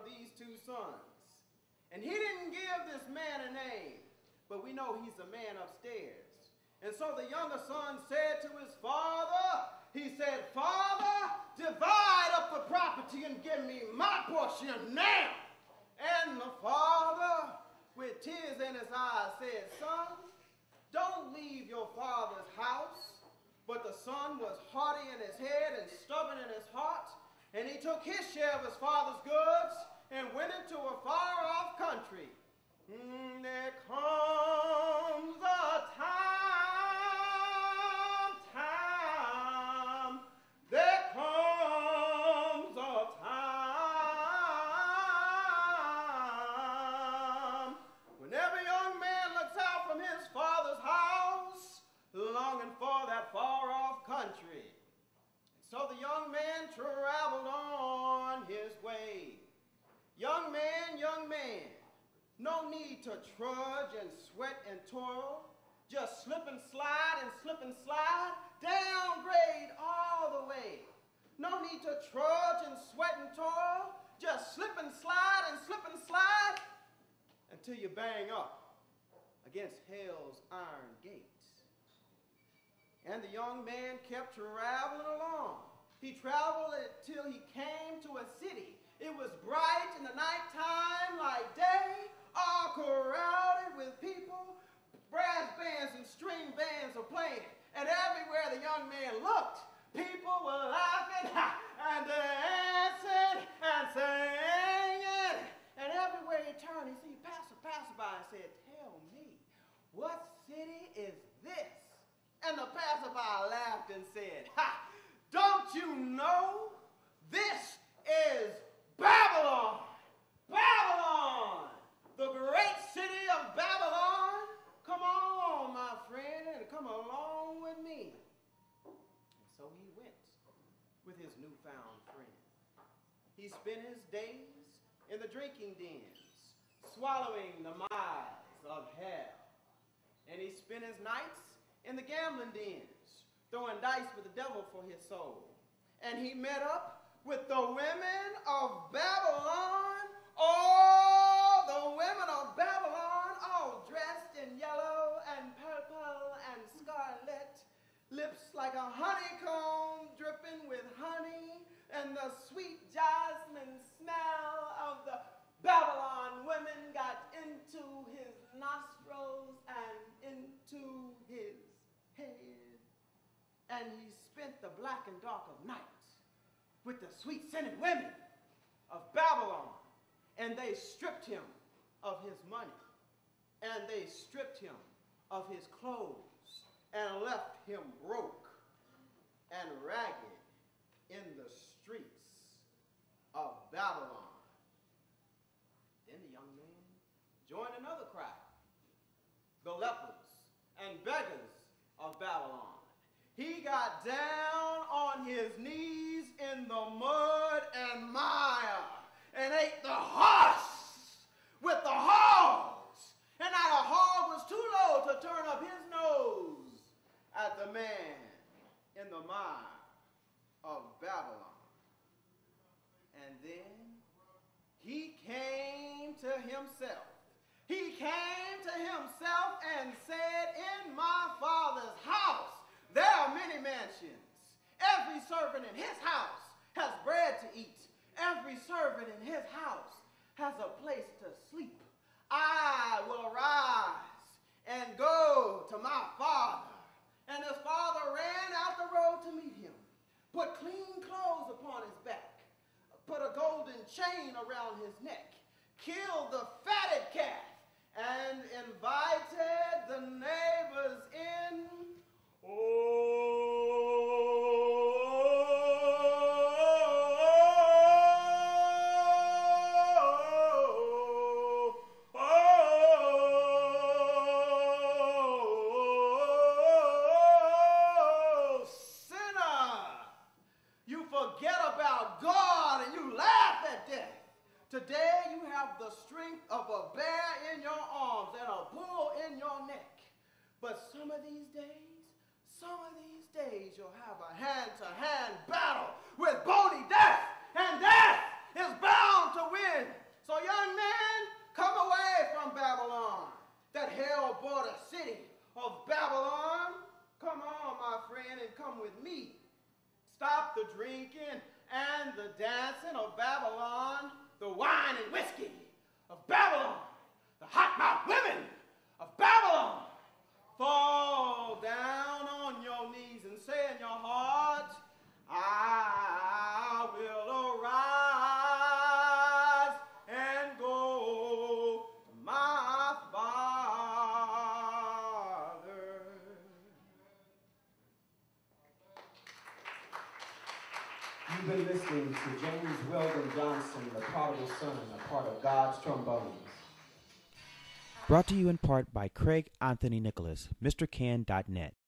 of these two sons. And he didn't give this man a name, but we know he's the man upstairs. And so the younger son said to his father, he said, "Father, divide up the property and give me my portion now." And the father, with tears in his eyes, said, "Son, don't leave your father's house." But the son was haughty in his head and stubborn in his heart, and he took his share of his father's goods and went into a far-off country. There comes a time, there comes a time, whenever a young man looks out from his father's house, longing for that far-off country. So the young man traveled on his way. Young man, no need to trudge and sweat and toil. Just slip and slide, downgrade all the way. No need to trudge and sweat and toil. Just slip and slide until you bang up against hell's iron gates. And the young man kept traveling along. He traveled until he came to a city. It was bright in the nighttime like day, all crowded with people. Brass bands and string bands are playing. And everywhere the young man looked, people were laughing and dancing and singing. And everywhere he turned, he see passerby and said, "Tell me, what city is this?" And the passerby laughed and said, "Don't you know? This is Babylon! Babylon! The great city of Babylon! Come on, my friend, and come along with me." And so he went with his newfound friend. He spent his days in the drinking dens, swallowing the miles of hell. And he spent his nights in the gambling dens, throwing dice with the devil for his soul. And he met up with the women of Babylon, all the women of Babylon, all dressed in yellow and purple and scarlet, lips like a honeycomb dripping with honey, and the sweet jasmine smell of the Babylon women got into his nostrils and into his head. And he spent the black and dark of night with the sweet-scented women of Babylon. And they stripped him of his money. And they stripped him of his clothes and left him broke and ragged in the streets of Babylon. Then the young man joined another crowd, the lepers and beggars of Babylon. He got down on his knees in the mud and mire and ate the husk with the hogs. And now the hog was too low to turn up his nose at the man in the mire of Babylon. And then he came to himself. He came to himself and said, "In my Father's house there are many mansions. Every servant in his house has bread to eat. Every servant in his house has a place to sleep. I will arise and go to my father." And his father ran out the road to meet him, put clean clothes upon his back, put a golden chain around his neck, killed the fatted calf, and invited the neighbors in. Today you have the strength of a bear in your arms and a bull in your neck. But some of these days you'll have a hand-to-hand battle with bony death, and death is bound to win. young man, come away from Babylon, that hell-border city of Babylon. Come on, my friend, and come with me. Stop the drinking and the dancing of Babylon, the wine and whiskey of Babylon, the hot-mouth women of Babylon. Fall down on your knees and say in your heart, I will arise and go to my Father. You've been listening to James Weldon Johnson, the Prodigal Son, a part of God's Trombones. Brought to you in part by Craig Anthony Nicholas, MrCan.net.